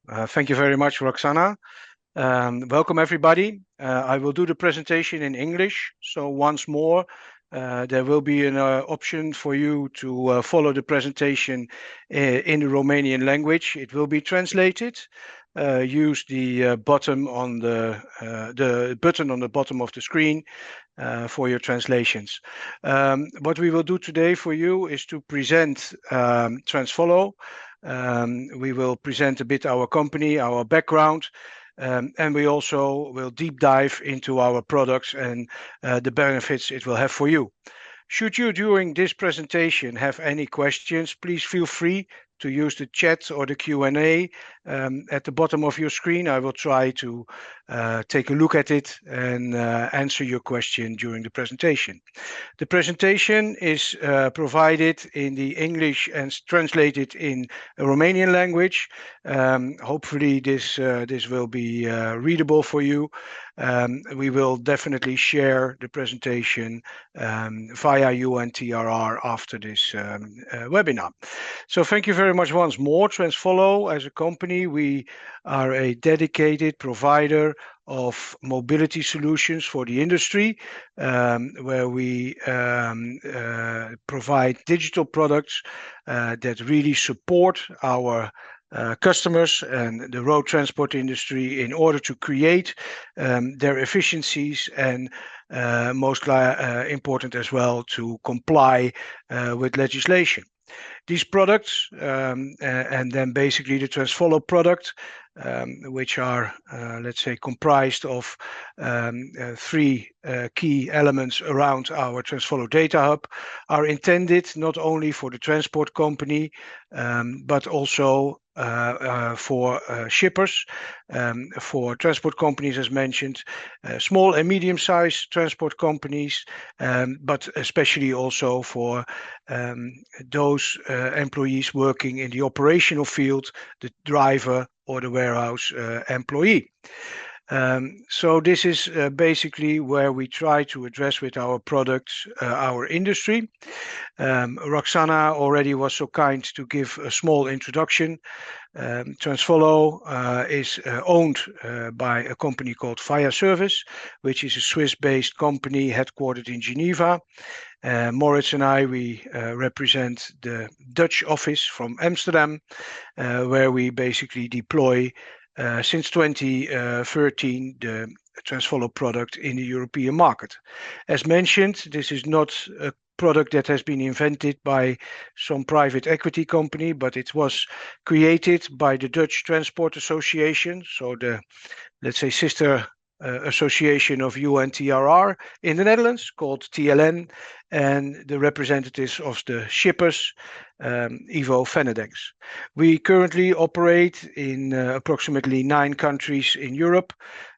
Thank you very much, Roxana. Welcome, everybody. I will do the presentation in English. So once more, there will be an option for you to follow the presentation in the Romanian language. It will be translated. Use the button on the button on the bottom of the screen for your translations. What we will do today for you is to present TransFollow. We will present a bit our company, our background, and we also will deep dive into our products and the benefits it will have for you. Should you, during this presentation, have any questions, please feel free to use the chat or the Q&A at the bottom of your screen. I will try to take a look at it and answer your question during the presentation. The presentation is provided in the English and translated in Romanian language. Hopefully this will be readable for you. We will definitely share the presentation via UNTRR after this webinar. So thank you very much once more. TransFollow, as a company, we are a dedicated provider of mobility solutions for the industry, where we provide digital products that really support our customers and the road transport industry in order to create their efficiencies and most important as well to comply with legislation. These products and then basically the TransFollow product, which are, let's say, comprised of three key elements around our TransFollow Data Hub, are intended not only for the transport company, but also for shippers, for transport companies, as mentioned, small and medium-sized transport companies, but especially also for those employees working in the operational field, the driver or the warehouse employee. So this is basically where we try to address with our products our industry. Roxana already was so kind to give a small introduction. TransFollow is owned by a company called Via Service, which is a Swiss-based company headquartered in Geneva. Moritz and I, we represent the Dutch office from Amsterdam, where we basically deploy since 2013 the TransFollow product in the European market. As mentioned, this is not a product that has been invented by some private equity company, but it was created by the Dutch Transport Association, so the, let's say, sister association of UNTRR in the Netherlands, called TLN, and the representatives of the shippers, Ivo Venedex. We currently operate in approximately 9 countries in Europe,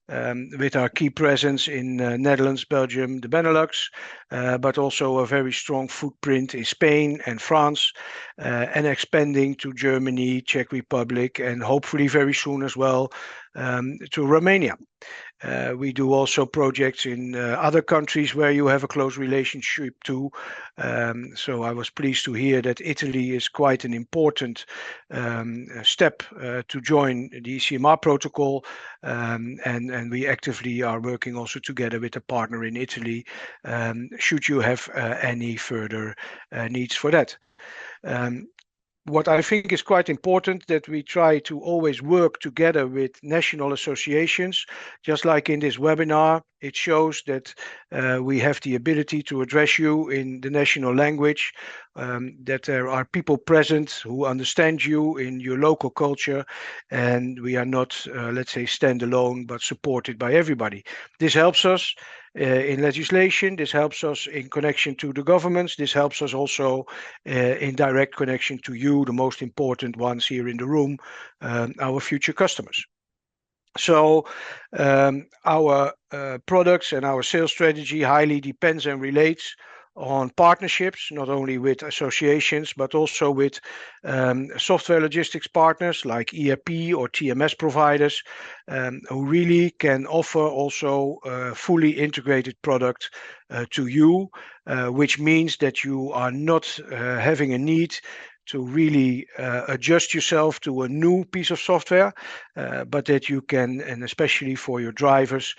with our key presence in Netherlands, Belgium, the Benelux, but also a very strong footprint in Spain and France, and expanding to Germany, Czech Republic, and hopefully very soon as well to Romania. We do also projects in other countries where you have a close relationship to. So I was pleased to hear that Italy is quite an important step to join the e-CMR protocol, and we actively are working also together with a partner in Italy, should you have any further needs for that. What I think is quite important, that we try to always work together with national associations. Just like in this webinar, it shows that we have the ability to address you in the national language, that there are people present who understand you in your local culture, and we are not, let's say, standalone, but supported by everybody. This helps us in legislation, this helps us in connection to the governments, this helps us also in direct connection to you, the most important ones here in the room, our future customers. So our products and our sales strategy highly depends and relates on partnerships, not only with associations, but also with software logistics partners like ERP or TMS providers, who really can offer also a fully integrated product to you, which means that you are not having a need to really adjust yourself to a new piece of software, but that you can, and especially for your drivers,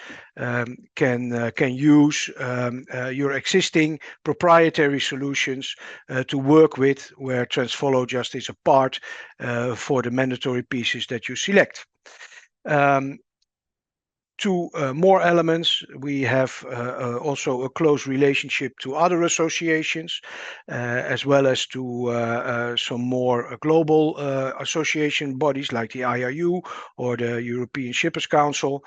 can use your existing proprietary solutions to work with, where TransFollow just is a part for the mandatory pieces that you select. Two more elements. We have also a close relationship to other associations, as well as to some more global association bodies like the IRU or the European Shippers Council,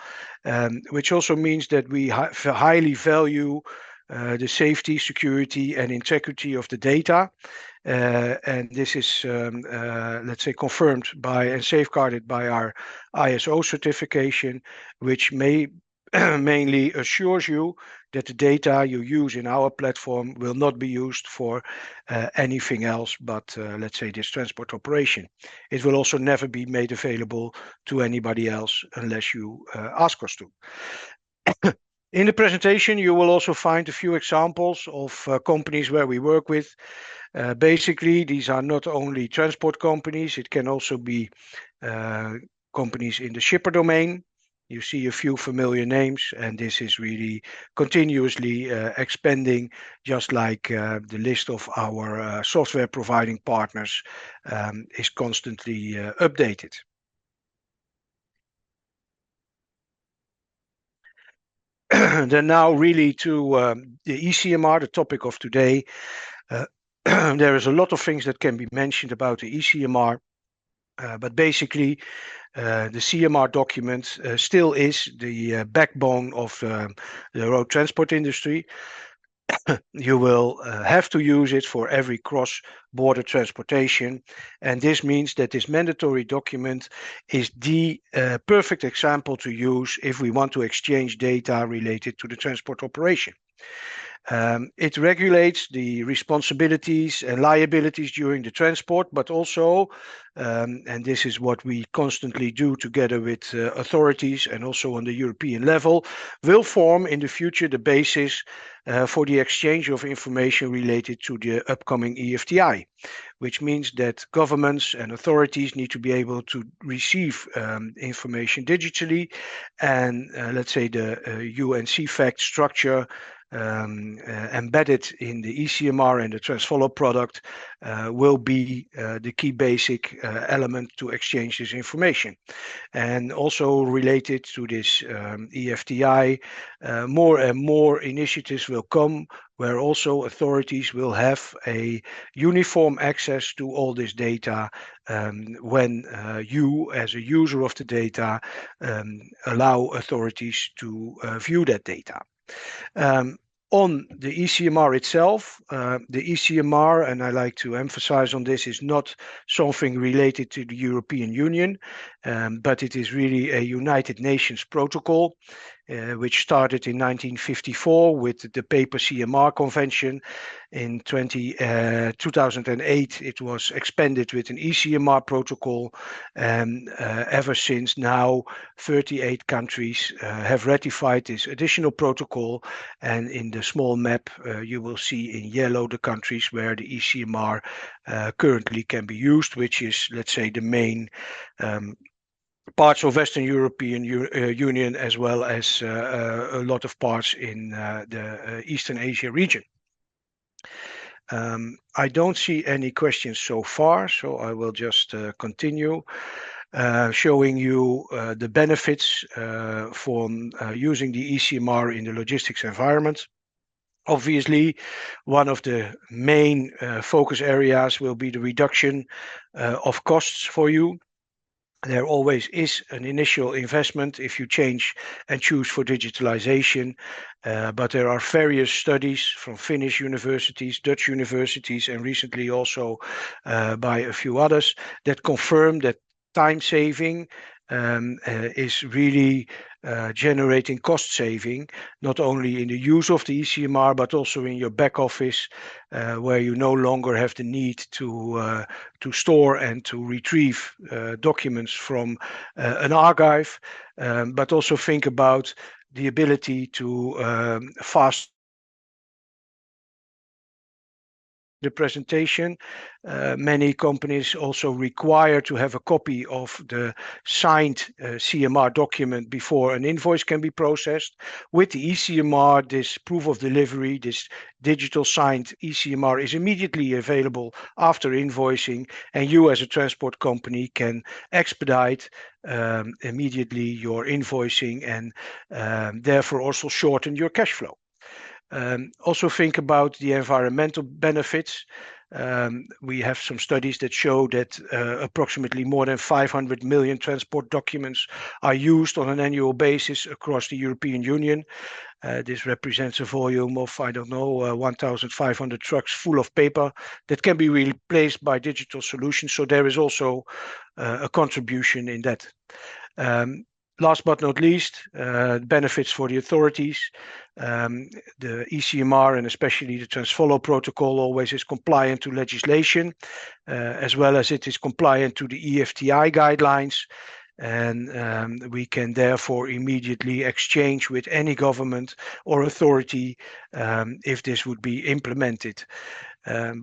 which also means that we highly value the safety, security, and integrity of the data. And this is, let's say, confirmed by and safeguarded by our ISO certification, which mainly assures you that the data you use in our platform will not be used for anything else but, let's say, this transport operation. It will also never be made available to anybody else unless you ask us to. In the presentation, you will also find a few examples of companies where we work with. Basically, these are not only transport companies, it can also be companies in the shipper domain. You see a few familiar names, and this is really continuously expanding, just like the list of our software providing partners is constantly updated. Then now really to the e-CMR, the topic of today. There is a lot of things that can be mentioned about the e-CMR, but basically the CMR document still is the backbone of the road transport industry. You will have to use it for every cross-border transportation, and this means that this mandatory document is the perfect example to use if we want to exchange data related to the transport operation. It regulates the responsibilities and liabilities during the transport, but also, and this is what we constantly do together with authorities and also on the European level, will form in the future the basis for the exchange of information related to the upcoming EFTI, which means that governments and authorities need to be able to receive information digitally, and let's say the UNCFACT structure embedded in the e-CMR and the TransFollow product will be the key basic element to exchange this information. And also related to this EFTI, more and more initiatives will come where also authorities will have a uniform access to all this data when you, as a user of the data, allow authorities to view that data. On the e-CMR itself, the e-CMR, and I like to emphasize on this, is not something related to the European Union, but it is really a United Nations protocol, which started in 1954 with the Paper CMR Convention. In 2008, it was expanded with an e-CMR protocol, and ever since now, 38 countries have ratified this additional protocol. And in the small map, you will see in yellow the countries where the e-CMR currently can be used, which is, let's say, the main parts of Western European Union, as well as a lot of parts in the Eastern Asia region. I don't see any questions so far, so I will just continue showing you the benefits from using the e-CMR in the logistics environment. Obviously, one of the main focus areas will be the reduction of costs for you. There always is an initial investment if you change and choose for digitalization, but there are various studies from Finnish universities, Dutch universities, and recently also by a few others that confirm that time saving is really generating cost saving, not only in the use of the e-CMR, but also in your back office, where you no longer have the need to store and to retrieve documents from an archive, but also think about the ability to fast the presentation. Many companies also require to have a copy of the signed CMR document before an invoice can be processed. With the e-CMR, this proof of delivery, this digital signed e-CMR is immediately available after invoicing, and you as a transport company can expedite immediately your invoicing and therefore also shorten your cash flow. Also think about the environmental benefits. We have some studies that show that approximately more than 500 million transport documents are used on an annual basis across the European Union. This represents a volume of, 1,500 trucks full of paper that can be replaced by digital solutions. So there is also a contribution in that. Last but not least, benefits for the authorities. The e-CMR and especially the TransFollow protocol always is compliant to legislation, as well as it is compliant to the EFTI guidelines. And we can therefore immediately exchange with any government or authority if this would be implemented.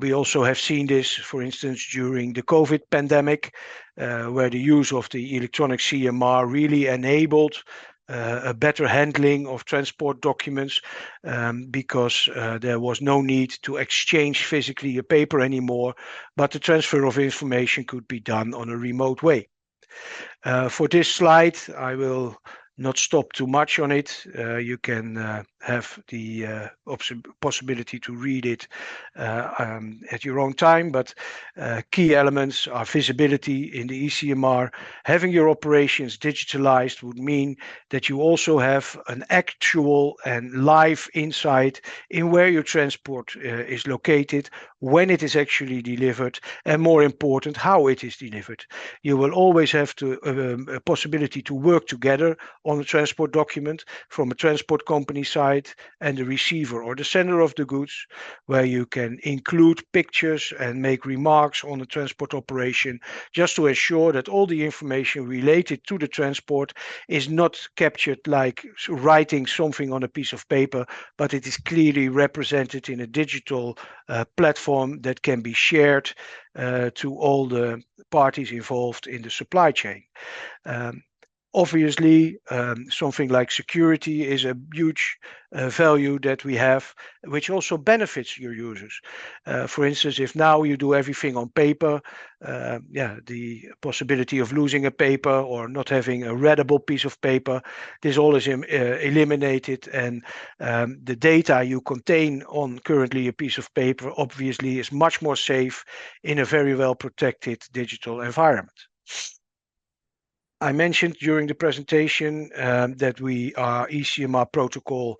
We also have seen this, for instance, during the COVID pandemic, where the use of the electronic CMR really enabled a better handling of transport documents because there was no need to exchange physically a paper anymore, but the transfer of information could be done on a remote way. For this slide, I will not stop too much on it. You can have the possibility to read it at your own time, but key elements are visibility in the e-CMR. Having your operations digitalized would mean that you also have an actual and live insight in where your transport is located, when it is actually delivered, and more important, how it is delivered. You will always have a possibility to work together on a transport document from a transport company side and the receiver or the sender of the goods, where you can include pictures and make remarks on the transport operation, just to ensure that all the information related to the transport is not captured like writing something on a piece of paper, but it is clearly represented in a digital platform that can be shared to all the parties involved in the supply chain. Obviously, something like security is a huge value that we have, which also benefits your users. For instance, if now you do everything on paper, the possibility of losing a paper or not having a readable piece of paper, this all is eliminated, and the data you contain on currently a piece of paper obviously is much more safe in a very well protected digital environment. I mentioned during the presentation that we are e-CMR protocol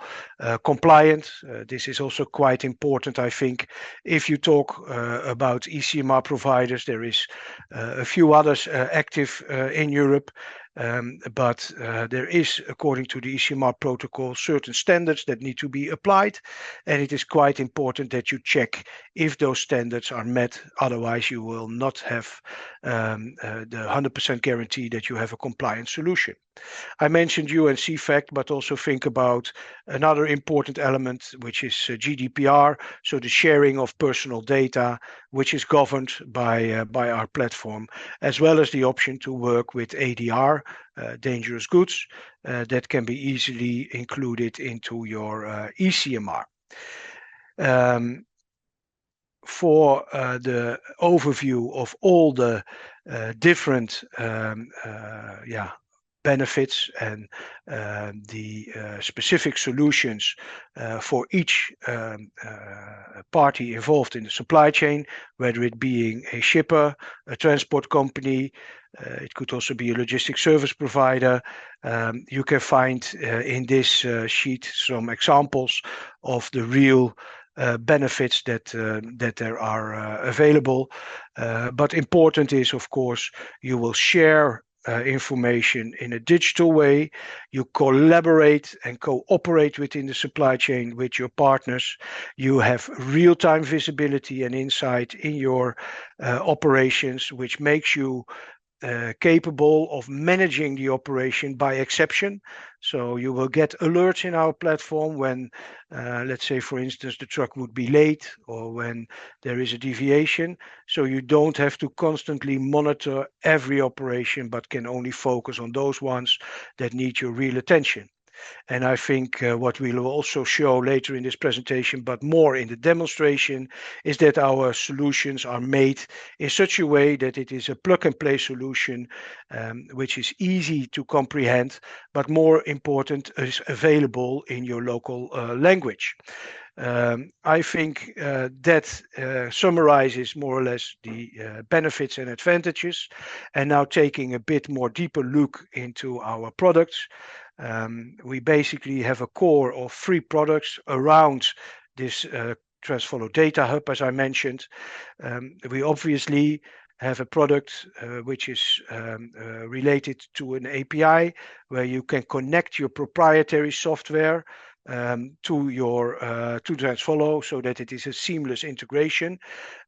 compliant. This is also quite important, I think. If you talk about e-CMR providers, there is a few others active in Europe. But there is, according to the e-CMR protocol, certain standards that need to be applied, and it is quite important that you check if those standards are met. Otherwise, you will not have the 100% guarantee that you have a compliant solution. I mentioned UNCFAC, but also think about another important element, which is GDPR, so the sharing of personal data, which is governed by our platform, as well as the option to work with ADR, dangerous goods, that can be easily included into your e-CMR. For the overview of all the different benefits and the specific solutions for each party involved in the supply chain, whether it being a shipper, a transport company, it could also be a logistics service provider. You can find in this sheet some examples of the real benefits that there are available. But important is, of course, you will share information in a digital way. You collaborate and cooperate within the supply chain with your partners. You have real-time visibility and insight in your operations, which makes you capable of managing the operation by exception. So you will get alerts in our platform when, let's say, for instance, the truck would be late or when there is a deviation. So you don't have to constantly monitor every operation, but can only focus on those ones that need your real attention. And I think what we will also show later in this presentation, but more in the demonstration, is that our solutions are made in such a way that it is a plug-and-play solution, which is easy to comprehend, but more important, is available in your local language. I think that summarizes more or less the benefits and advantages. And now taking a bit more deeper look into our products. We basically have a core of 3 products around this TransFollow Data Hub, as I mentioned. We obviously have a product which is related to an API where you can connect your proprietary software to TransFollow, so that it is a seamless integration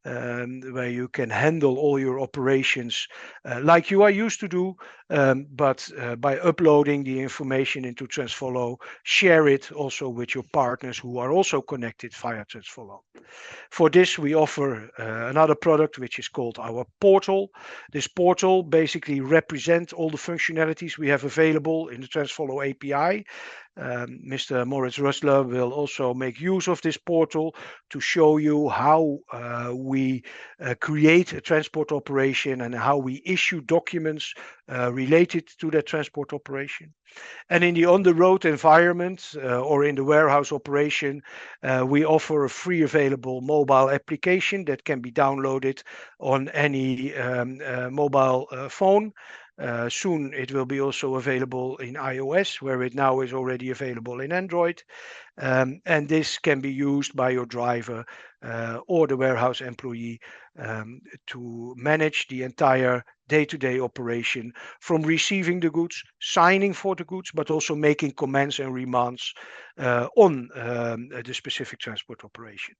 where you can handle all your operations like you are used to do, but by uploading the information into TransFollow, share it also with your partners who are also connected via TransFollow. For this, we offer another product which is called our portal. This portal basically represents all the functionalities we have available in the TransFollow API. Mr. Moritz Rössler will also make use of this portal to show you how we create a transport operation and how we issue documents related to that transport operation. And in the on-the-road environment or in the warehouse operation, we offer a free available mobile application that can be downloaded on any mobile phone. Soon it will be also available in iOS, where it now is already available in Android. And this can be used by your driver or the warehouse employee to manage the entire day-to-day operation, from receiving the goods, signing for the goods, but also making comments and remands on the specific transport operation.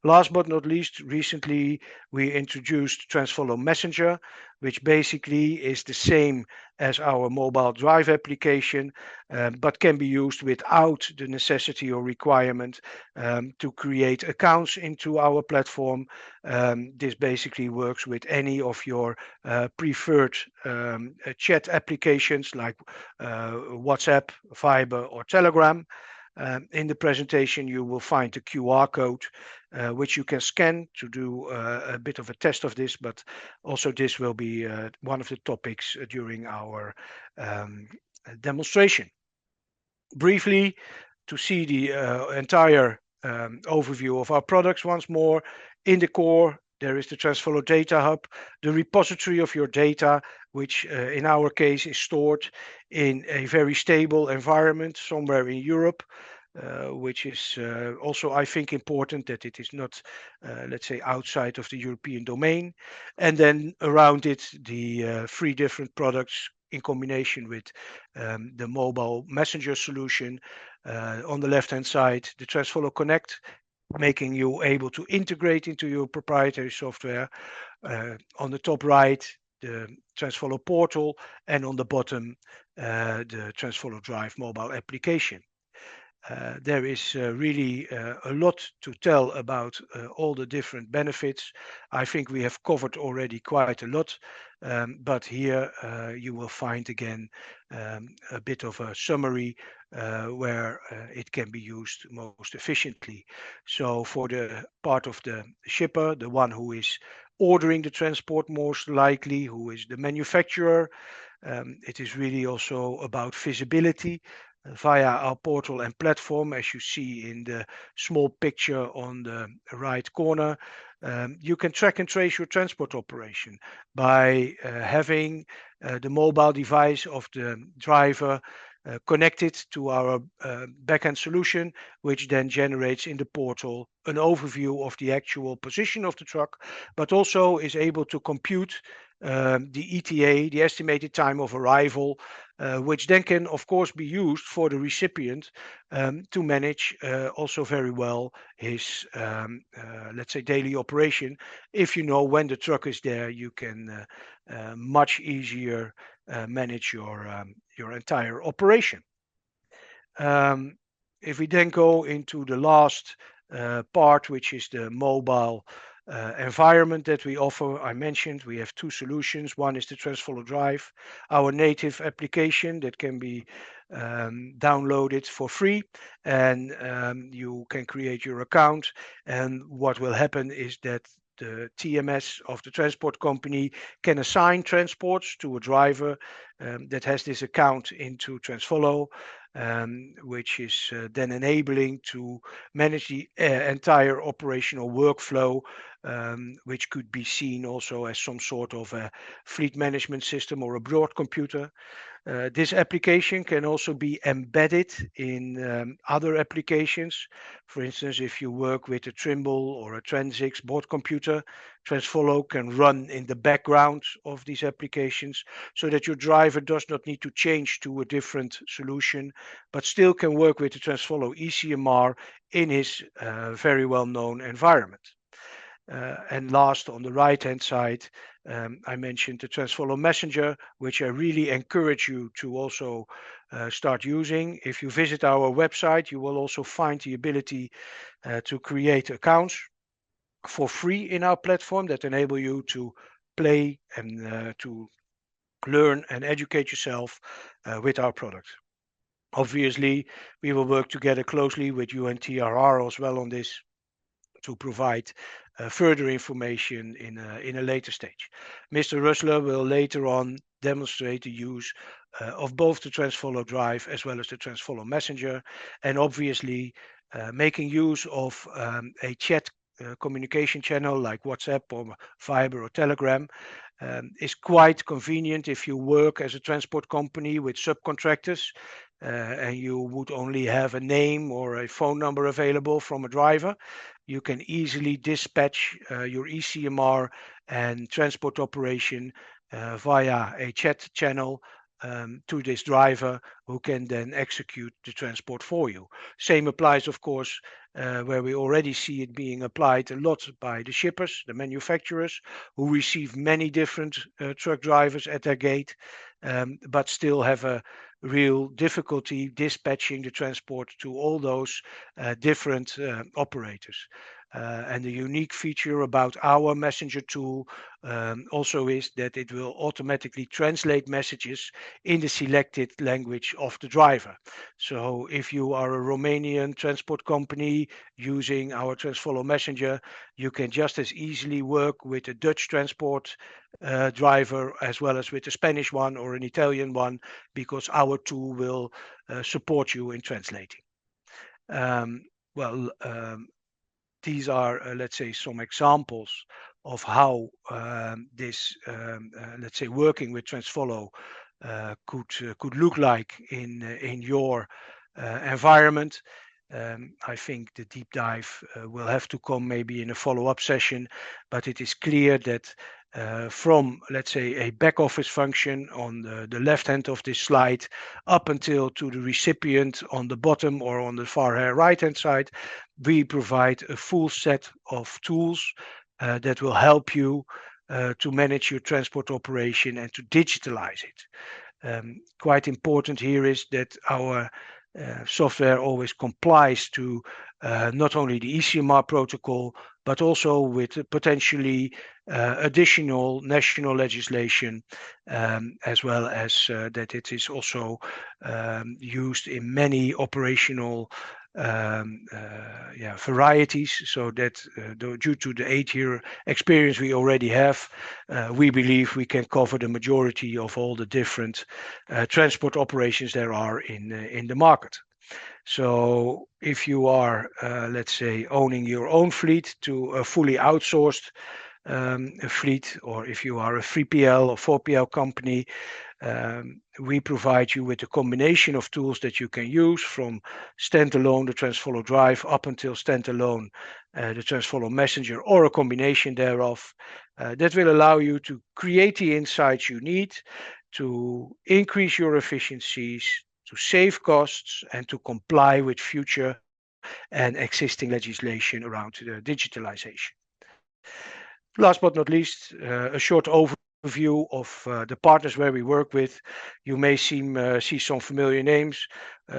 Last but not least, recently we introduced TransFollow Messenger, which basically is the same as our mobile drive application, but can be used without the necessity or requirement to create accounts into our platform. This basically works with any of your preferred chat applications like WhatsApp, Viber, or Telegram. In the presentation, you will find the QR code, which you can scan to do a bit of a test of this, but also this will be one of the topics during our demonstration. Briefly, to see the entire overview of our products once more, in the core, there is the TransFollow Data Hub, the repository of your data, which in our case is stored in a very stable environment somewhere in Europe, which is also, I think, important that it is not, let's say, outside of the European domain. And then around it, the 3 different products in combination with the mobile messenger solution. On the left-hand side, the TransFollow Connect, making you able to integrate into your proprietary software. On the top right, the TransFollow portal, and on the bottom, the TransFollow Drive mobile application. There is really a lot to tell about all the different benefits. I think we have covered already quite a lot, but here you will find again a bit of a summary where it can be used most efficiently. So for the part of the shipper, the one who is ordering the transport most likely, who is the manufacturer, it is really also about visibility via our portal and platform. As you see in the small picture on the right corner, you can track and trace your transport operation by having the mobile device of the driver connected to our backend solution, which then generates in the portal an overview of the actual position of the truck, but also is able to compute the ETA, the estimated time of arrival, which then can, of course, be used for the recipient to manage also very well his, let's say, daily operation. If you know when the truck is there, you can much easier manage your entire operation. If we then go into the last part, which is the mobile environment that we offer, I mentioned we have two solutions. One is the TransFollow Drive, our native application that can be downloaded for free, and you can create your account. And what will happen is that the TMS of the transport company can assign transports to a driver that has this account into TransFollow, which is then enabling to manage the entire operational workflow, which could be seen also as some sort of a fleet management system or a broad computer. This application can also be embedded in other applications. For instance, if you work with a Trimble or a Transix board computer, TransFollow can run in the background of these applications so that your driver does not need to change to a different solution, but still can work with the TransFollow e-CMR in his very well-known environment. And last, on the right-hand side, I mentioned the TransFollow Messenger, which I really encourage you to also start using. If you visit our website, you will also find the ability to create accounts for free in our platform that enable you to play and to learn and educate yourself with our product. Obviously, we will work together closely with UNTRR as well on this to provide further information in a later stage. Mr. Rössler will later on demonstrate the use of both the TransFollow Drive as well as the TransFollow Messenger, and obviously making use of a chat communication channel like WhatsApp or Viber or Telegram is quite convenient if you work as a transport company with subcontractors and you would only have a name or a phone number available from a driver. You can easily dispatch your e-CMR and transport operation via a chat channel to this driver, who can then execute the transport for you. Same applies, of course, where we already see it being applied a lot by the shippers, the manufacturers, who receive many different truck drivers at their gate, but still have a real difficulty dispatching the transport to all those different operators. And the unique feature about our messenger tool also is that it will automatically translate messages in the selected language of the driver. So if you are a Romanian transport company using our TransFollow Messenger, you can just as easily work with a Dutch transport driver as well as with a Spanish one or an Italian one, because our tool will support you in translating. These are, let's say, some examples of how this, let's say, working with TransFollow could look like in your environment. I think the deep dive will have to come maybe in a follow-up session, but it is clear that from, let's say, a back office function on the left hand of this slide up until to the recipient on the bottom or on the far right hand side, we provide a full set of tools that will help you to manage your transport operation and to digitalize it. Quite important here is that our software always complies to not only the e-CMR protocol, but also with potentially additional national legislation, as well as that it is also used in many operational varieties, so that due to the 8-year experience we already have, we believe we can cover the majority of all the different transport operations there are in the market. So if you are, let's say, owning your own fleet to a fully outsourced fleet, or if you are a 3PL or 4PL company, we provide you with a combination of tools that you can use, from standalone, the TransFollow Drive, up until standalone, the TransFollow Messenger, or a combination thereof, that will allow you to create the insights you need to increase your efficiencies, to save costs, and to comply with future and existing legislation around digitalization. Last but not least, a short overview of the partners where we work with. You may see some familiar names.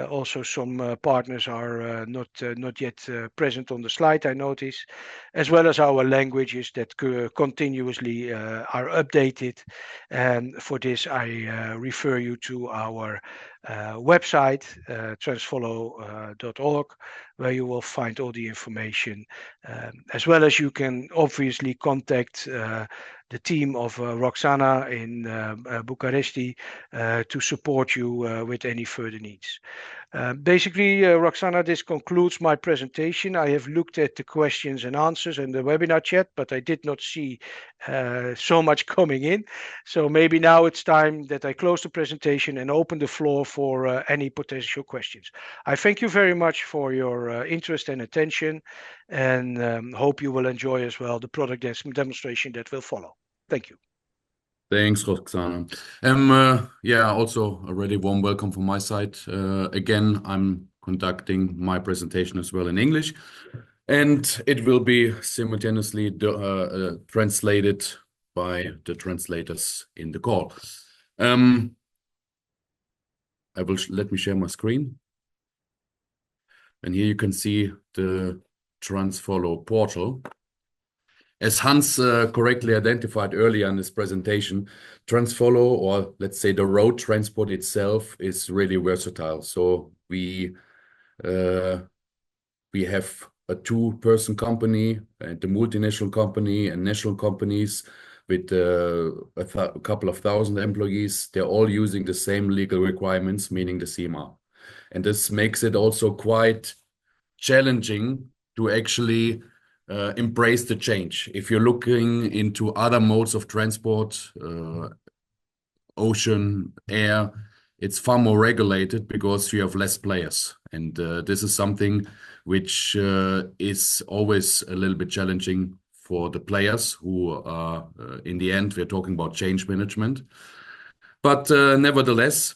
Also, some partners are not yet present on the slide, I notice, as well as our languages that continuously are updated. And for this, I refer you to our website, transfollow.org, where you will find all the information, as well as you can obviously contact the team of Roxana in Bucharesti to support you with any further needs. Basically, Roxana, this concludes my presentation. I have looked at the questions and answers in the webinar chat, but I did not see so much coming in. So maybe now it's time that I close the presentation and open the floor for any potential questions. I thank you very much for your interest and attention, and hope you will enjoy as well the product demonstration that will follow. Thank you. Thanks, Roxana. Yeah, also a really warm welcome from my side. Again, I'm conducting my presentation as well in English, and it will be simultaneously translated by the translators in the call. Let me share my screen. And here you can see the TransFollow portal. As Hans correctly identified earlier in this presentation, TransFollow, or let's say the road transport itself, is really versatile. So we have a two-person company, and the multinational company and national companies with a couple of thousand employees. They're all using the same legal requirements, meaning the CMR. And this makes it also quite challenging to actually embrace the change. If you're looking into other modes of transport, ocean, air, it's far more regulated because you have less players. And this is something which is always a little bit challenging for the players who are, in the end, we're talking about change management. But nevertheless,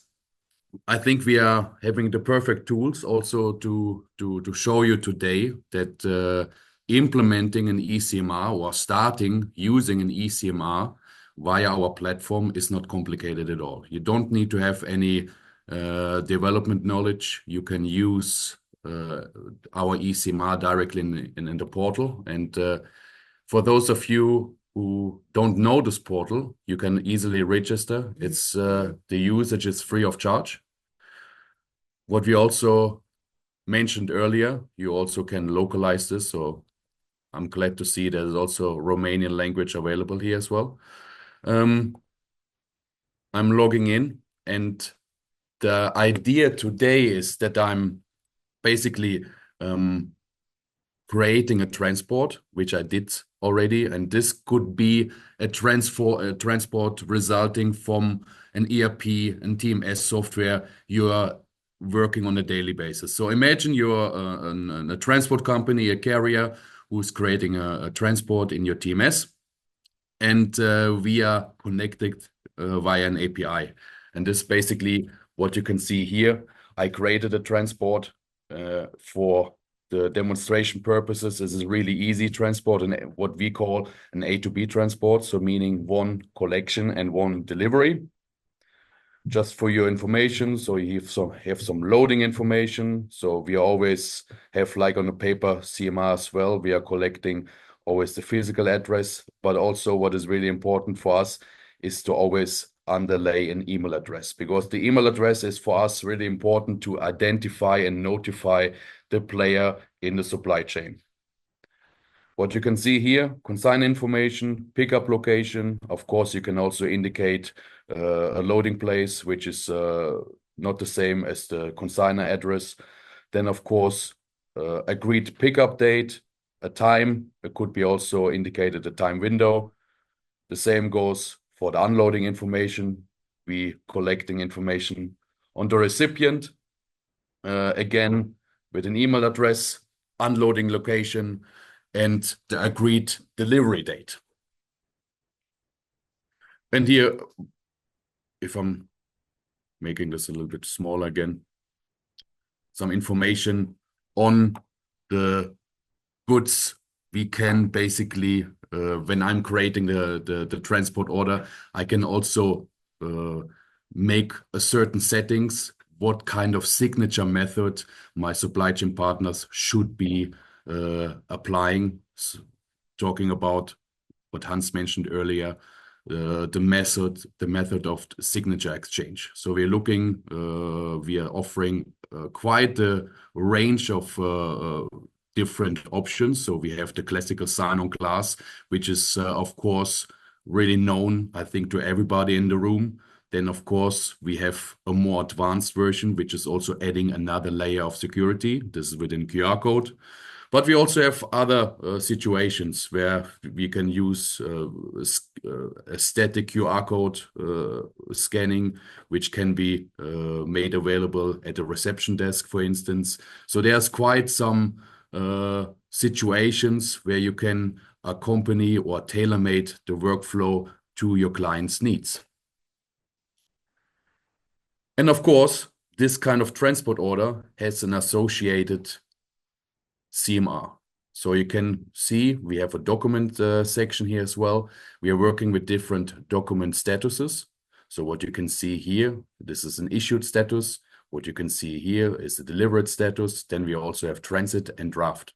I think we are having the perfect tools also to show you today that implementing an e-CMR or starting using an e-CMR via our platform is not complicated at all. You don't need to have any development knowledge. You can use our e-CMR directly in the portal. And for those of you who don't know this portal, you can easily register. It's the usage is free of charge. What we also mentioned earlier, you also can localize this. So I'm glad to see there's also Romanian language available here as well. I'm logging in, and the idea today is that I'm basically creating a transport, which I did already, and this could be a transport resulting from an ERP and TMS software you are working on a daily basis. So imagine you're a transport company, a carrier who's creating a transport in your TMS, and we are connected via an API. And this is basically what you can see here. I created a transport for the demonstration purposes. This is really easy transport, and what we call an A to B transport, so meaning one collection and one delivery. Just for your information, so you have some loading information. So we always have, like on a paper CMR as well, we are collecting always the physical address, but also what is really important for us is to always underlay an email address, because the email address is for us really important to identify and notify the player in the supply chain. What you can see here, consign information, pickup location. Of course, you can also indicate a loading place, which is not the same as the consigner address. Then, of course, agreed pickup date, a time. It could be also indicated a time window. The same goes for the unloading information. We collecting information on the recipient. Again, with an email address, unloading location, and the agreed delivery date. And here if I'm making this a little bit smaller again, some information on the goods we can basically, when I'm creating the transport order, I can also make a certain settings, what kind of signature method my supply chain partners should be applying. So, talking about what Hans mentioned earlier, the method of signature exchange. So we're looking, we are offering quite a range of different options. So we have the classical sign-on class, which is of course really known, I think, to everybody in the room. Then of course we have a more advanced version, which is also adding another layer of security. This is within QR code. But we also have other situations where we can use a static QR code scanning, which can be made available at a reception desk, for instance. So there's quite some situations where you can accompany or tailor-made the workflow to your client's needs. And of course, this kind of transport order has an associated CMR. So you can see we have a document section here as well. We are working with different document statuses. So what you can see here, this is an issued status. What you can see here is the delivered status. Then we also have transit and draft.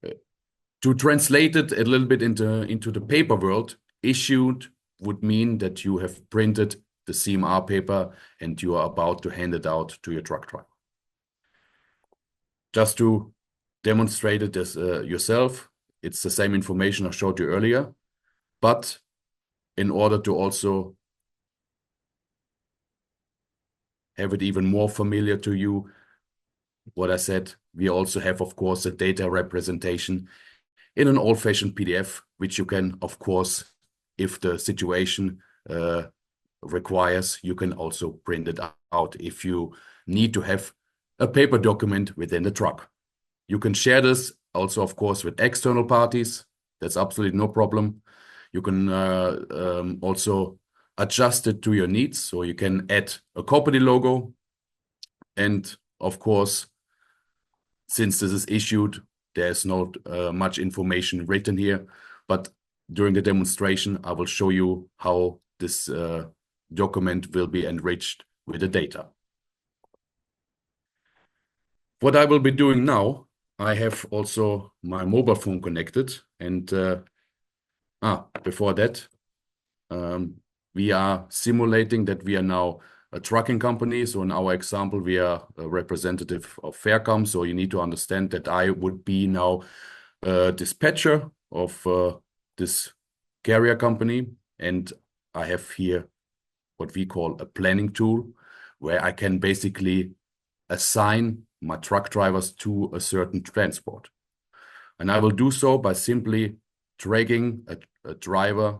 To translate it a little bit into the paper world, issued would mean that you have printed the CMR paper and you are about to hand it out to your truck driver. Just to demonstrate it as yourself, it's the same information I showed you earlier, but in order to also have it even more familiar to you, what I said, we also have, of course, a data representation in an old-fashioned PDF, which you can, of course, if the situation requires, you can also print it out if you need to have a paper document within the truck. You can share this also, of course, with external parties. That's absolutely no problem. You can also adjust it to your needs. So you can add a company logo. And of course, since this is issued, there's not much information written here. But during the demonstration, I will show you how this document will be enriched with the data. What I will be doing now, I have also my mobile phone connected. And before that, we are simulating that we are now a trucking company. So in our example, we are a representative of Faircom. So you need to understand that I would be now a dispatcher of this carrier company. And I have here what we call a planning tool, where I can basically assign my truck drivers to a certain transport. And I will do so by simply dragging a driver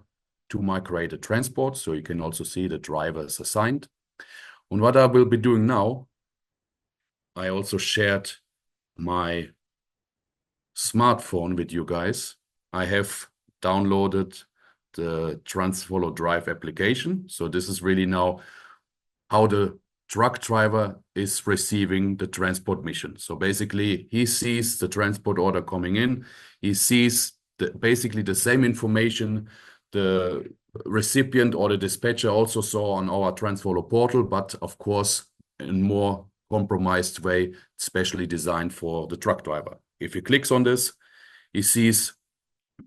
to my created transport. So you can also see the driver is assigned. And what I will be doing now, I also shared my smartphone with you guys. I have downloaded the TransFollow Drive application. So this is really now how the truck driver is receiving the transport mission. So basically, he sees the transport order coming in. He sees basically the same information the recipient or the dispatcher also saw on our TransFollow portal, but of course, in more compromised way, specially designed for the truck driver. If he clicks on this, he sees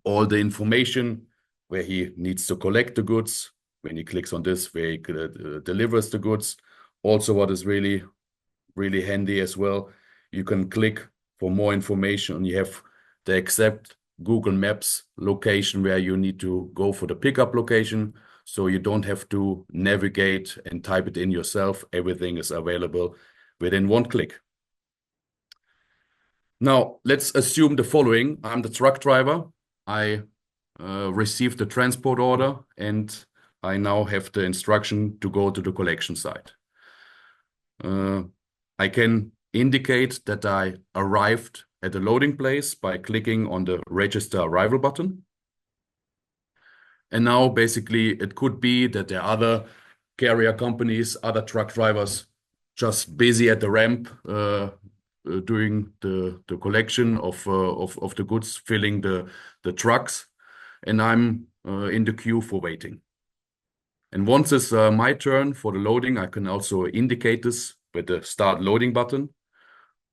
all the information where he needs to collect the goods. When he clicks on this, where he delivers the goods. Also, what is really, really handy as well, you can click for more information. You have the exact Google Maps location where you need to go for the pickup location. So you don't have to navigate and type it in yourself. Everything is available within one click. Now, let's assume the following. I'm the truck driver. I received the transport order and I now have the instruction to go to the collection site. I can indicate that I arrived at the loading place by clicking on the register arrival button. And now basically it could be that there are other carrier companies, other truck drivers, just busy at the ramp doing the collection of the goods, filling the trucks, and I'm in the queue for waiting. And once it's my turn for the loading, I can also indicate this with the start loading button.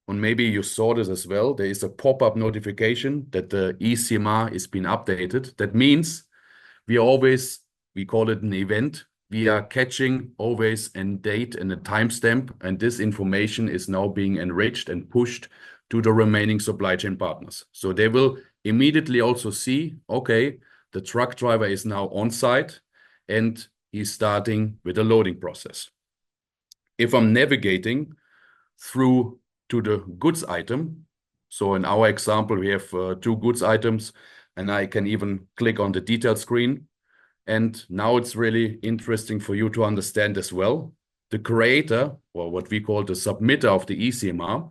And maybe you saw this as well. There is a pop-up notification that the e-CMR is being updated. That means we call it an event. We are catching always a date and a timestamp, and this information is now being enriched and pushed to the remaining supply chain partners. So they will immediately also see, okay, the truck driver is now on site and he's starting with the loading process. If I'm navigating through to the goods item, so in our example, we have 2 goods items, and I can even click on the detail screen. And now it's really interesting for you to understand as well. The creator, or what we call the submitter of the e-CMR,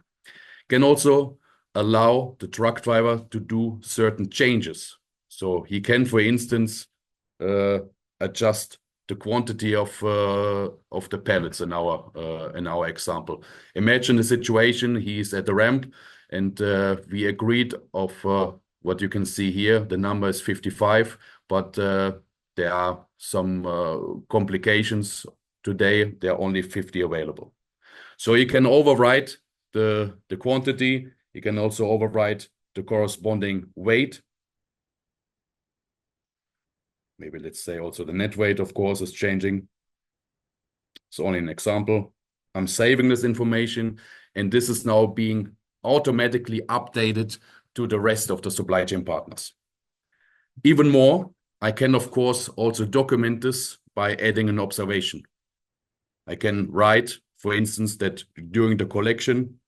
can also allow the truck driver to do certain changes. So he can, for instance, adjust the quantity of the pallets in our example. Imagine the situation: he's at the ramp, and we agreed of what you can see here. The number is 55, but there are some complications today. There are only 50 available. So you can override the quantity. You can also override the corresponding weight. Maybe let's say also the net weight, of course, is changing. It's only an example. I'm saving this information, and this is now being automatically updated to the rest of the supply chain partners. Even more, I can, of course, also document this by adding an observation. I can write, for instance, that during the collection,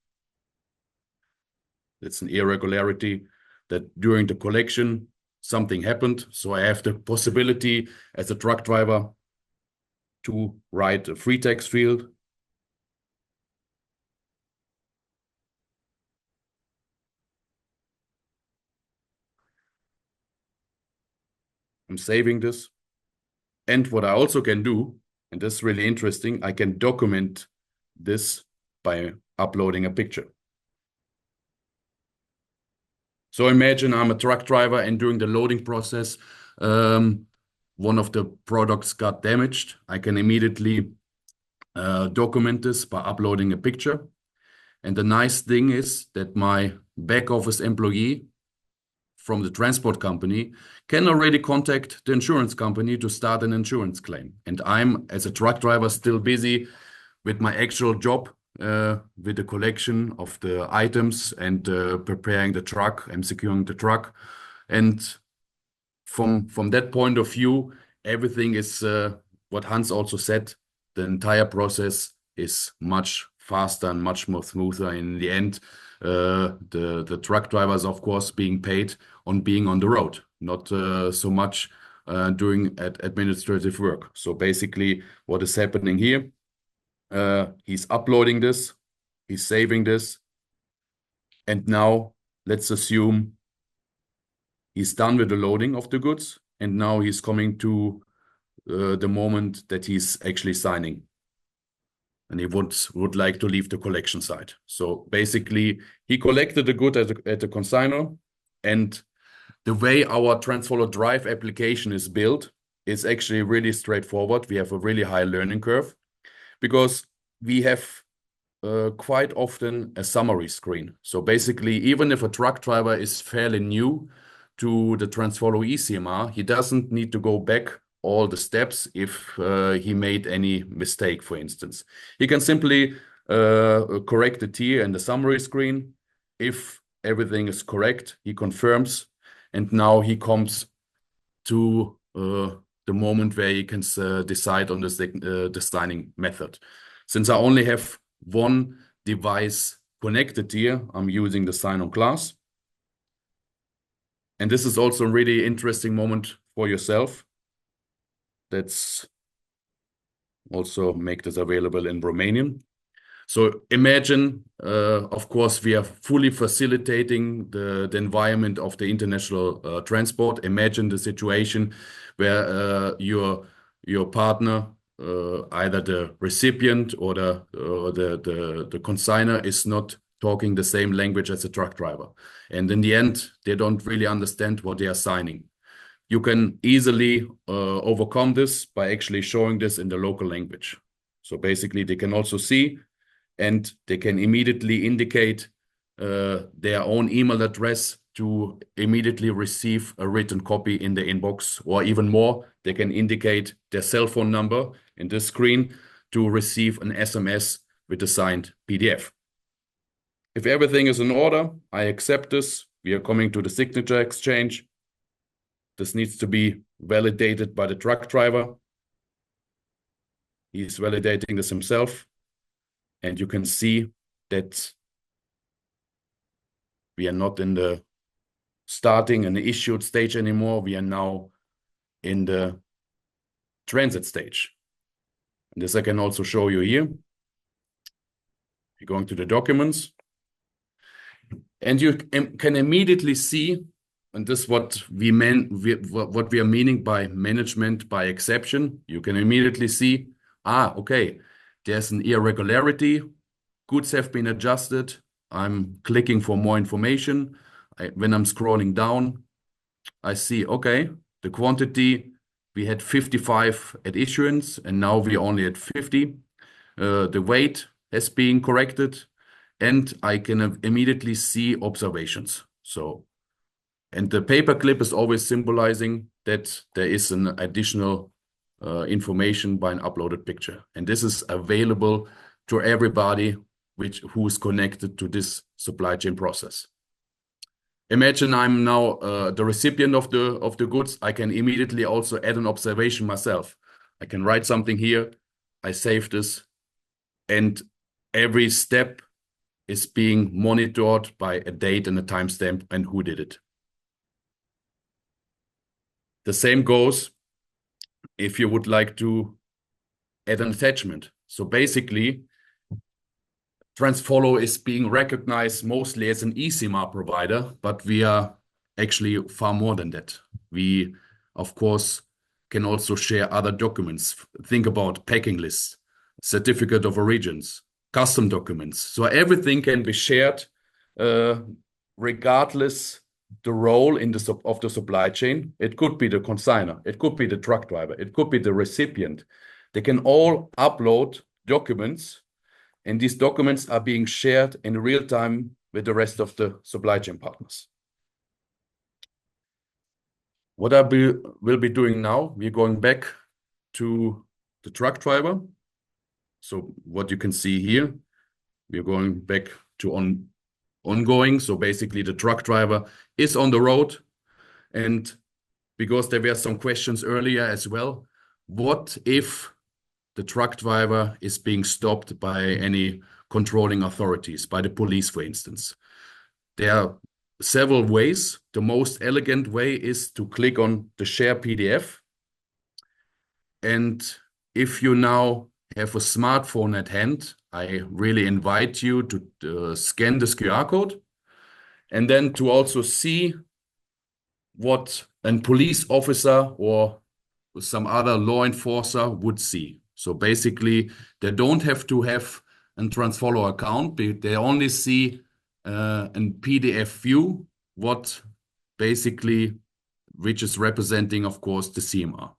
it's an irregularity, that during the collection, something happened. So I have the possibility as a truck driver to write a free text field. I'm saving this. And what I also can do, and this is really interesting, I can document this by uploading a picture. So imagine I'm a truck driver, and during the loading process, one of the products got damaged. I can immediately document this by uploading a picture. And the nice thing is that my back office employee from the transport company can already contact the insurance company to start an insurance claim. And I'm, as a truck driver, still busy with my actual job, with the collection of the items and preparing the truck and securing the truck. And from that point of view, everything is what Hans also said. The entire process is much faster and much more smoother. In the end, the truck drivers, of course, being paid on being on the road, not so much doing administrative work. So basically, what is happening here? He's uploading this, he's saving this, and now let's assume he's done with the loading of the goods, and now he's coming to the moment that he's actually signing, and he would like to leave the collection site. So basically, he collected the good at the consignor, and the way our TransFollow Drive application is built is actually really straightforward. We have a really high learning curve, because we have quite often a summary screen. So basically, even if a truck driver is fairly new to the TransFollow e-CMR, he doesn't need to go back all the steps if he made any mistake, for instance. He can simply correct it here in the summary screen. If everything is correct, he confirms, and now he comes to the moment where you can decide on the signing method. Since I only have one device connected here, I'm using the sign-on class. And this is also a really interesting moment for yourself. Let's also make this available in Romanian. So imagine, of course, we are fully facilitating the environment of the international transport. Imagine the situation where your partner either the recipient or the consigner is not talking the same language as a truck driver. And in the end, they don't really understand what they are signing. You can easily overcome this by actually showing this in the local language. So basically, they can also see and they can immediately indicate their own email address to immediately receive a written copy in the inbox, or even more, they can indicate their cell phone number in this screen to receive an SMS with a signed PDF. If everything is in order, I accept this. We are coming to the signature exchange. This needs to be validated by the truck driver. He's validating this himself. And you can see that we are not in the starting and the issued stage anymore. We are now in the transit stage. And this I can also show you here. You're going to the documents. And you can immediately see, and this is what we are meaning by management by exception. You can immediately see, okay, there's an irregularity. Goods have been adjusted. I'm clicking for more information. When I'm scrolling down, I see, okay, the quantity, we had 55 at issuance, and now we're only at 50. The weight has been corrected, and I can immediately see observations. So, and the paperclip is always symbolizing that there is an additional information by an uploaded picture. And this is available to everybody who is connected to this supply chain process. Imagine I'm now the recipient of the goods. I can immediately also add an observation myself. I can write something here. I save this, and every step is being monitored by a date and a timestamp and who did it. The same goes if you would like to add an attachment. So basically, TransFollow is being recognized mostly as an e-CMR provider, but we are actually far more than that. We, of course, can also share other documents. Think about packing lists, certificate of origins, custom documents. So everything can be shared regardless the role in of the supply chain. It could be the consigner, it could be the truck driver, it could be the recipient. They can all upload documents, and these documents are being shared in real time with the rest of the supply chain partners. What I will be doing now, we're going back to the truck driver. So what you can see here, we're going back to ongoing. So basically the truck driver is on the road. And because there were some questions earlier as well, what if the truck driver is being stopped by any controlling authorities, by the police, for instance? There are several ways. The most elegant way is to click on the share PDF. And if you now have a smartphone at hand, I really invite you to scan this QR code and then to also see what a police officer or some other law enforcer would see. So basically, they don't have to have a TransFollow account. They only see a PDF view, which is representing, of course, the CMR.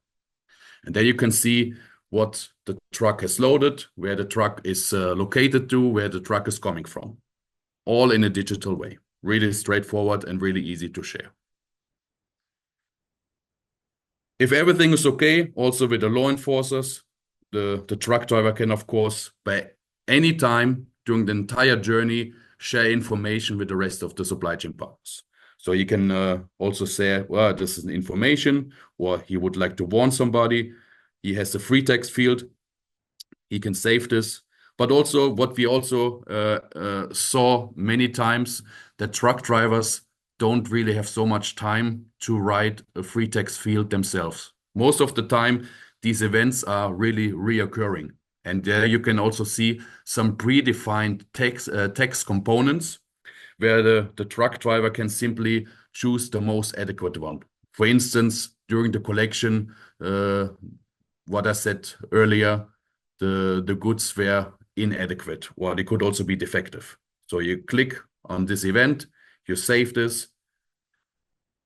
And there you can see what the truck has loaded, where the truck is located to, where the truck is coming from. All in a digital way. Really straightforward and really easy to share. If everything is okay, also with the law enforcers, the truck driver can, of course, by any time during the entire journey, share information with the rest of the supply chain partners. So you can also say, well, this is information, or he would like to warn somebody. He has a free text field. He can save this. But also what we also saw many times, that truck drivers don't really have so much time to write a free text field themselves. Most of the time, these events are really reoccurring. And there you can also see some predefined text components where the truck driver can simply choose the most adequate one. For instance, during the collection, what I said earlier, the goods were inadequate, or they could also be defective. So you click on this event, you save this,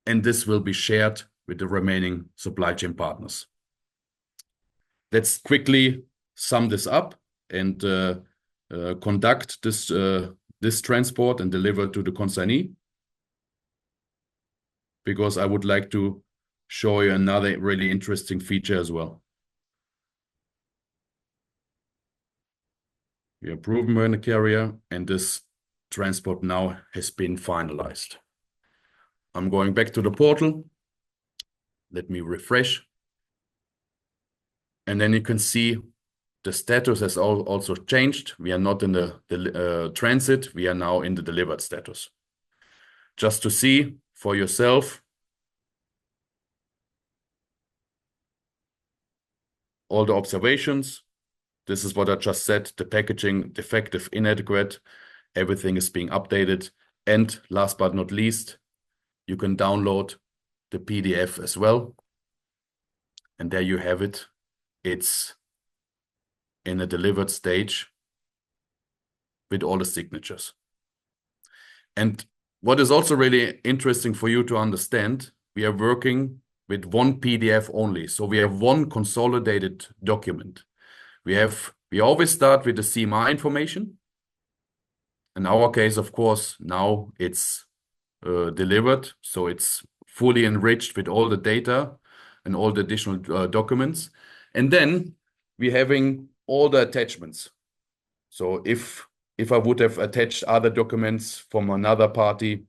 and this will be shared with the remaining supply chain partners. Let's quickly sum this up and conduct this transport and deliver to the consignee, because I would like to show you another really interesting feature as well. We have proven we're in the carrier, and this transport now has been finalized. I'm going back to the portal. Let me refresh. And then you can see the status has also changed. We are not in the transit. We are now in the delivered status. Just to see for yourself all the observations. This is what I just said, the packaging, defective, inadequate, everything is being updated. And last but not least, you can download the PDF as well. And there you have it. It's in a delivered stage with all the signatures. And what is also really interesting for you to understand, we are working with one PDF only. So we have one consolidated document. We always start with the CMR information. In our case, of course, now it's delivered. So it's fully enriched with all the data and all the additional documents. And then we're having all the attachments. So if I would have attached other documents from another party,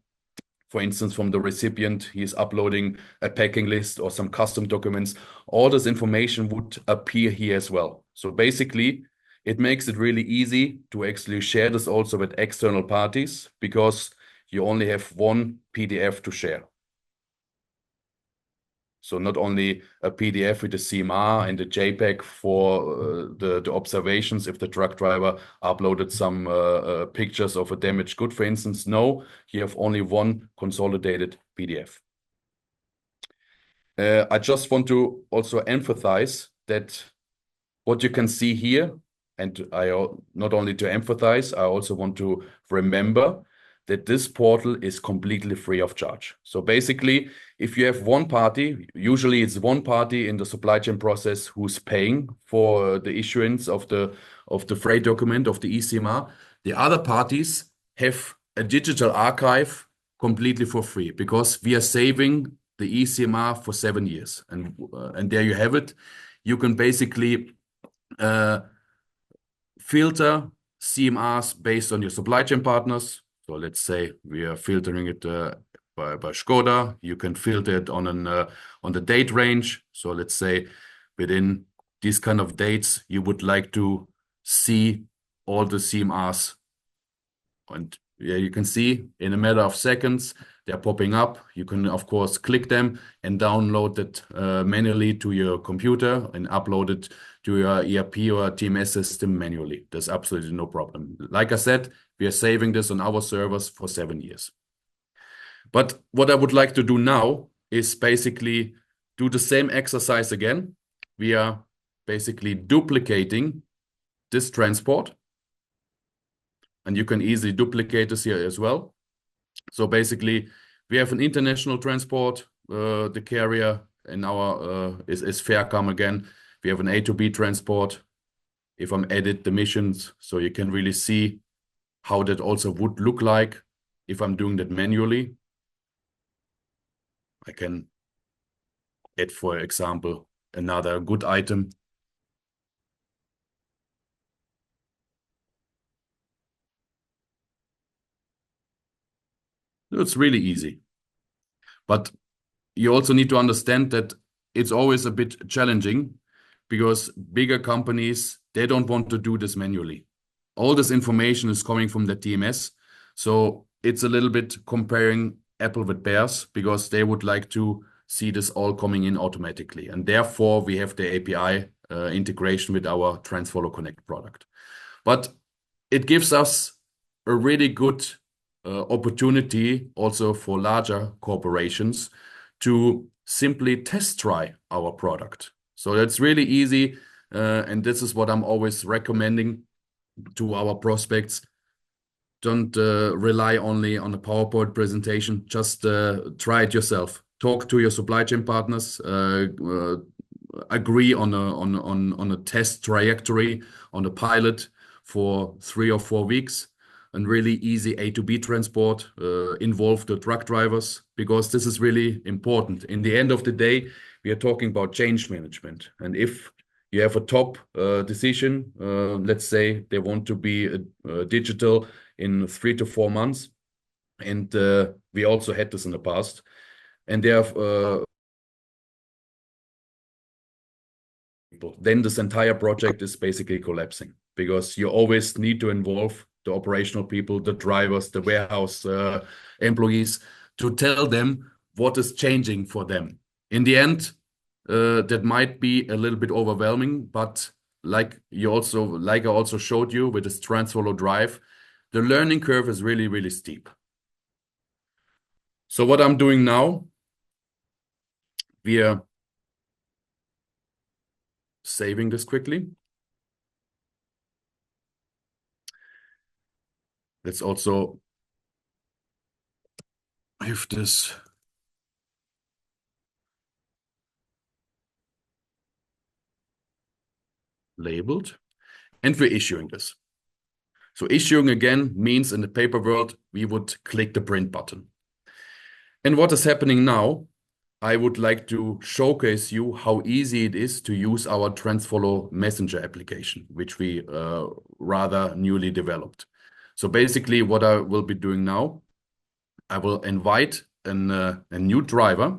for instance, from the recipient, he's uploading a packing list or some custom documents, all this information would appear here as well. So basically, it makes it really easy to actually share this also with external parties, because you only have one PDF to share. So not only a PDF with the CMR and the JPEG for the observations if the truck driver uploaded some pictures of a damaged good, for instance. No, you have only one consolidated PDF. I just want to also emphasize that what you can see here, and not only to emphasize, I also want to remember that this portal is completely free of charge. So basically, if you have one party, usually it's one party in the supply chain process who's paying for the issuance of the freight document, of the e-CMR, the other parties have a digital archive completely for free, because we are saving the e-CMR for 7 years. And there you have it. You can basically filter CMRs based on your supply chain partners. So let's say we are filtering it by Skoda. You can filter it on the date range. So let's say within these kind of dates, you would like to see all the CMRs. And yeah, you can see in a matter of seconds, they're popping up. You can, of course, click them and download it manually to your computer and upload it to your ERP or TMS system manually. There's absolutely no problem. Like I said, we are saving this on our servers for 7 years. But what I would like to do now is basically do the same exercise again. We are basically duplicating this transport. And you can easily duplicate this here as well. So basically, we have an international transport. The carrier in our is Faircom again. We have an A to B transport. If I'm edit the missions, so you can really see how that also would look like if I'm doing that manually. I can add, for example, another good item. It's really easy. But you also need to understand that it's always a bit challenging, because bigger companies, they don't want to do this manually. All this information is coming from the TMS. So it's a little bit comparing apple with pears, because they would like to see this all coming in automatically. And therefore, we have the API integration with our TransFollow Connect product. But it gives us a really good opportunity also for larger corporations to simply test try our product. So that's really easy. And this is what I'm always recommending to our prospects. Don't rely only on a PowerPoint presentation. Just try it yourself. Talk to your supply chain partners. Agree on a test trajectory, on a pilot for 3 or 4 weeks, and really easy A to B transport. Involve the truck drivers, because this is really important. In the end of the day, we are talking about change management. And if you have a top decision, let's say they want to be digital in 3 to 4 months, and we also had this in the past, and they have then this entire project is basically collapsing, because you always need to involve the operational people, the drivers, the warehouse employees, to tell them what is changing for them. In the end, that might be a little bit overwhelming, but like I also showed you with this TransFollow drive, the learning curve is really, really steep. So what I'm doing now, we are saving this quickly. Let's also have this labeled, and we're issuing this. So issuing again means in the paper world, we would click the print button. And what is happening now, I would like to showcase you how easy it is to use our TransFollow Messenger application, which we rather newly developed. So basically what I will be doing now, I will invite a new driver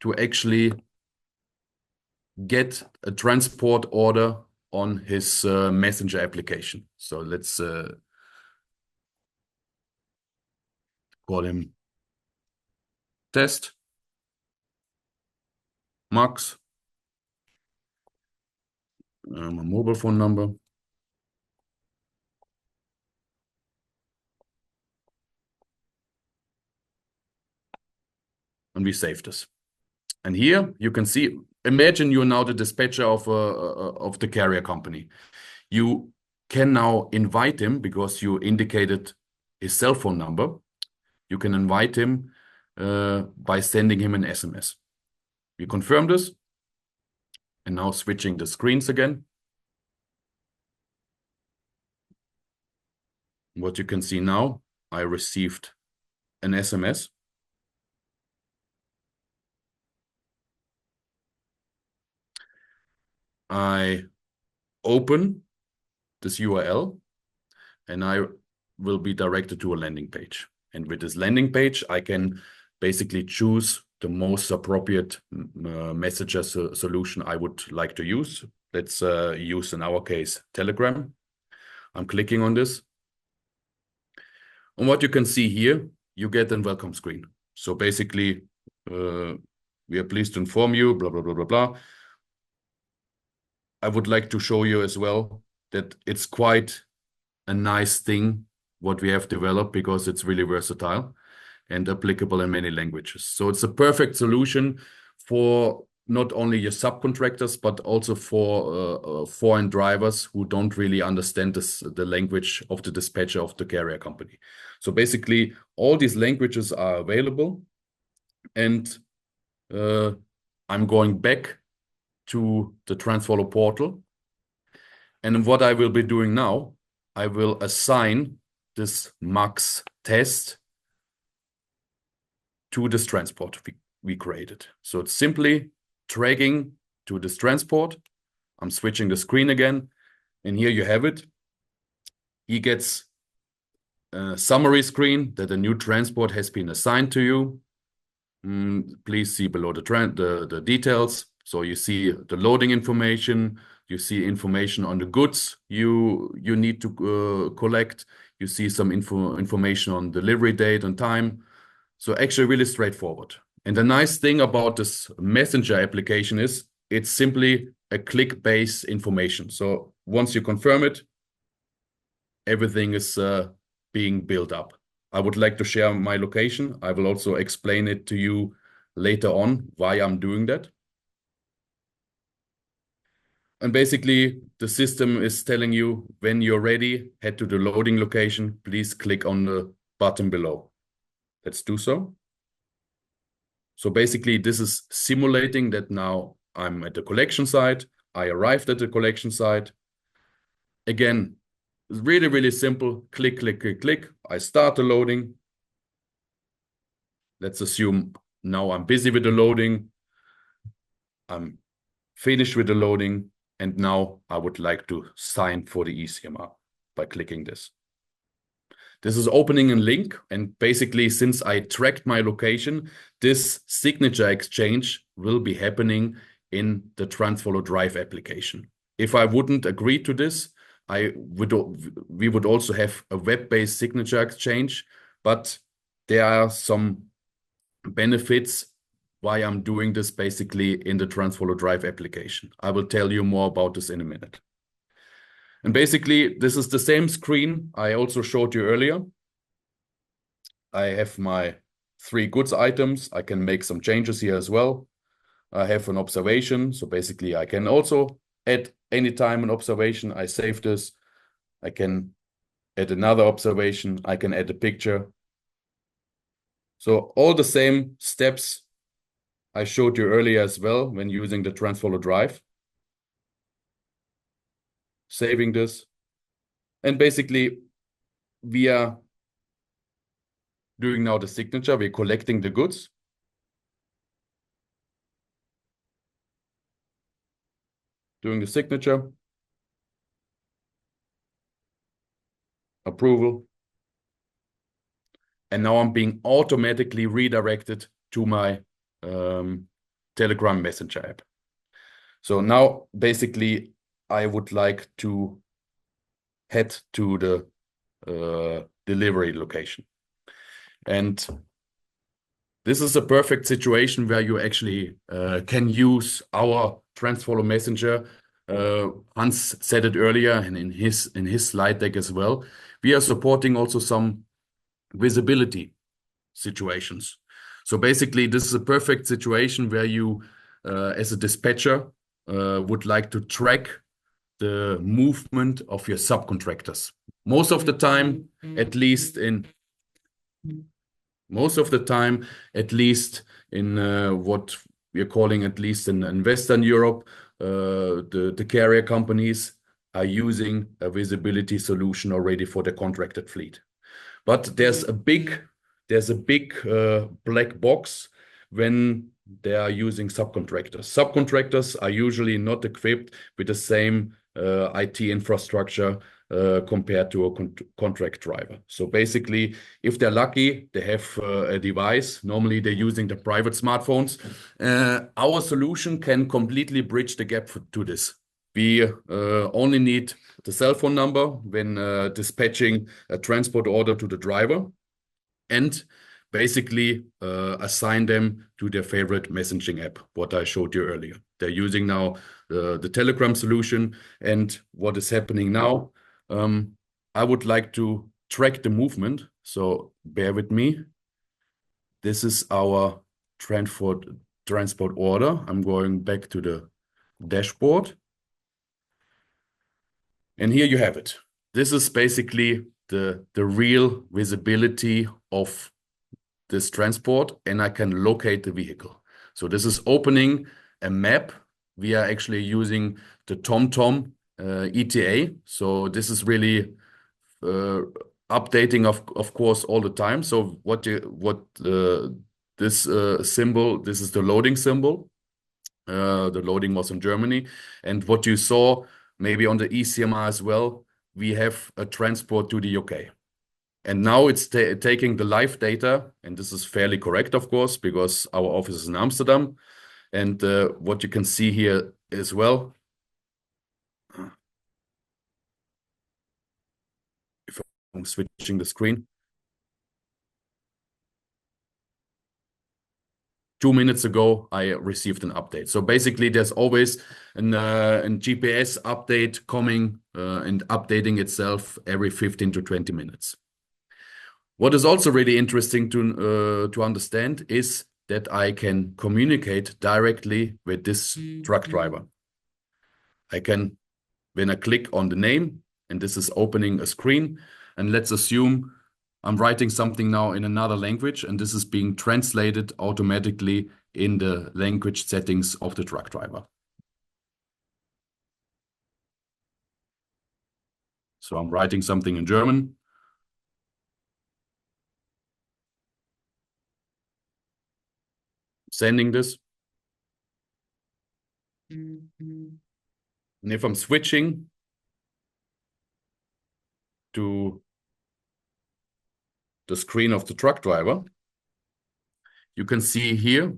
to actually get a transport order on his Messenger application. So let's call him Test, Max, my mobile phone number. And we save this. And here you can see, imagine you're now the dispatcher of the carrier company. You can now invite him, because you indicated his cell phone number. You can invite him by sending him an SMS. We confirm this. And now switching the screens again. What you can see now, I received an SMS. I open this URL, and I will be directed to a landing page. And with this landing page, I can basically choose the most appropriate messenger solution I would like to use. Let's use, in our case, Telegram. I'm clicking on this. And what you can see here, you get a welcome screen. So basically, we are pleased to inform you, blah, blah, blah, blah, blah. I would like to show you as well that it's quite a nice thing what we have developed, because it's really versatile and applicable in many languages. So it's a perfect solution for not only your subcontractors, but also for foreign drivers who don't really understand the language of the dispatcher of the carrier company. So basically, all these languages are available. And I'm going back to the TransFollow portal. And what I will be doing now, I will assign this Max test to this transport we created. So it's simply dragging to this transport. I'm switching the screen again, and here you have it. He gets a summary screen that a new transport has been assigned to you. Please see below the details. So you see the loading information, you see information on the goods you need to collect, you see some information on delivery date and time. So actually really straightforward. And the nice thing about this messenger application is it's simply a click-based information. So once you confirm it, everything is being built up. I would like to share my location. I will also explain it to you later on why I'm doing that. And basically, the system is telling you when you're ready, head to the loading location. Please click on the button below. Let's do so. So basically, this is simulating that now I'm at the collection site. I arrived at the collection site. Again, it's really, really simple. Click, click, click, click. I start the loading. Let's assume now I'm busy with the loading. I'm finished with the loading. And now I would like to sign for the e-CMR by clicking this. This is opening a link. And basically, since I tracked my location, this signature exchange will be happening in the TransFollow Drive application. If I wouldn't agree to this, we would also have a web-based signature exchange, but there are some benefits why I'm doing this basically in the TransFollow Drive application. I will tell you more about this in a minute. And basically, this is the same screen I also showed you earlier. I have my 3 goods items. I can make some changes here as well. I have an observation. So basically, I can also add anytime an observation. I save this. I can add another observation. I can add a picture. So all the same steps I showed you earlier as well when using the TransFollow Drive. Saving this. And basically, we are doing now the signature. We're collecting the goods. Doing the signature. Approval. And now I'm being automatically redirected to my Telegram Messenger app. So now basically I would like to head to the delivery location. And this is a perfect situation where you actually can use our TransFollow Messenger. Hans said it earlier and in his slide deck as well. We are supporting also some visibility situations. So basically, this is a perfect situation where you, as a dispatcher, would like to track the movement of your subcontractors. Most of the time, at least in what we're calling at least in Western Europe, the carrier companies are using a visibility solution already for the contracted fleet. But there's a big black box when they are using subcontractors. Subcontractors are usually not equipped with the same IT infrastructure compared to a contract driver. So basically, if they're lucky, they have a device. Normally, they're using the private smartphones. Our solution can completely bridge the gap to this. We only need the cell phone number when dispatching a transport order to the driver, and basically assign them to their favorite messaging app, what I showed you earlier. They're using now the Telegram solution. And what is happening now, I would like to track the movement. So bear with me. This is our transport order. I'm going back to the dashboard. And here you have it. This is basically the real visibility of this transport, and I can locate the vehicle. So this is opening a map. We are actually using the TomTom ETA. So this is really updating of course all the time. So this symbol, this is the loading symbol. The loading was in Germany, and what you saw maybe on the e-CMR as well, we have a transport to the UK. And now it's taking the live data, and this is fairly correct, of course, because our office is in Amsterdam. And what you can see here as well, if I'm switching the screen, 2 minutes ago, I received an update. So basically, there's always a GPS update coming and updating itself every 15 to 20 minutes. What is also really interesting to understand is that I can communicate directly with this truck driver. when I click on the name, and this is opening a screen, and let's assume I'm writing something now in another language, and this is being translated automatically in the language settings of the truck driver. So I'm writing something in German. Sending this. And if I'm switching to the screen of the truck driver, you can see here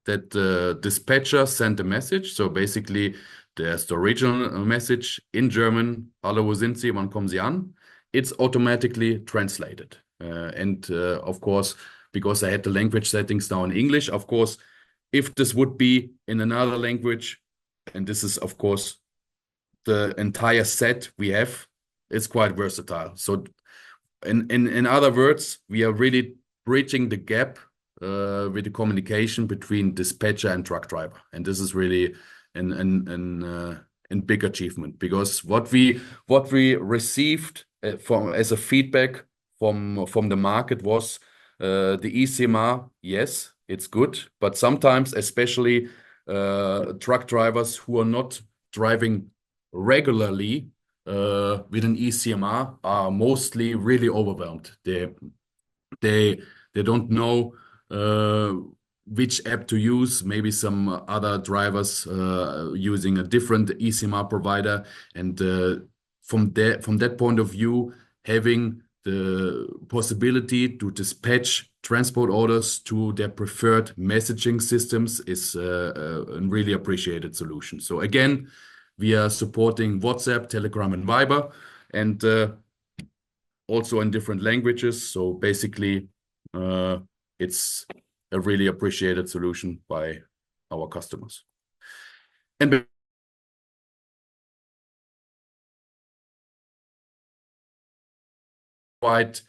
that the dispatcher sent a message. So basically, there's the original message in German, Hallo, wo sind Sie, wann kommen Sie an? It's automatically translated. Of course, because I had the language settings now in English, of course, if this would be in another language, and this is, of course, the entire set we have, it's quite versatile. So in other words, we are really bridging the gap with the communication between dispatcher and truck driver. And this is really a big achievement, because what we received as a feedback from the market was the e-CMR, yes, it's good, but sometimes, especially truck drivers who are not driving regularly with an e-CMR are mostly really overwhelmed. They don't know which app to use. Maybe some other drivers using a different e-CMR provider, and from that point of view, having the possibility to dispatch transport orders to their preferred messaging systems is a really appreciated solution. So again, we are supporting WhatsApp, Telegram, and Viber, and also in different languages. So basically, it's a really appreciated solution by our customers. And quite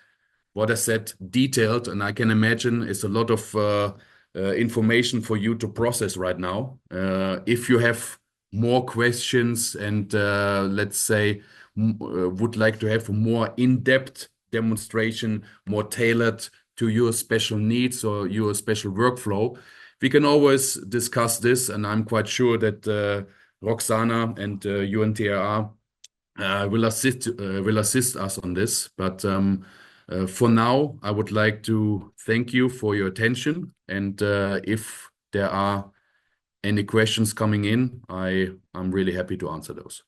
what I said, detailed, and I can imagine it's a lot of information for you to process right now. If you have more questions and let's say would like to have a more in-depth demonstration, more tailored to your special needs or your special workflow, we can always discuss this, and I'm quite sure that Roxana and UNTRR will assist us on this. But for now, I would like to thank you for your attention, and if there are any questions coming in, I'm really happy to answer those.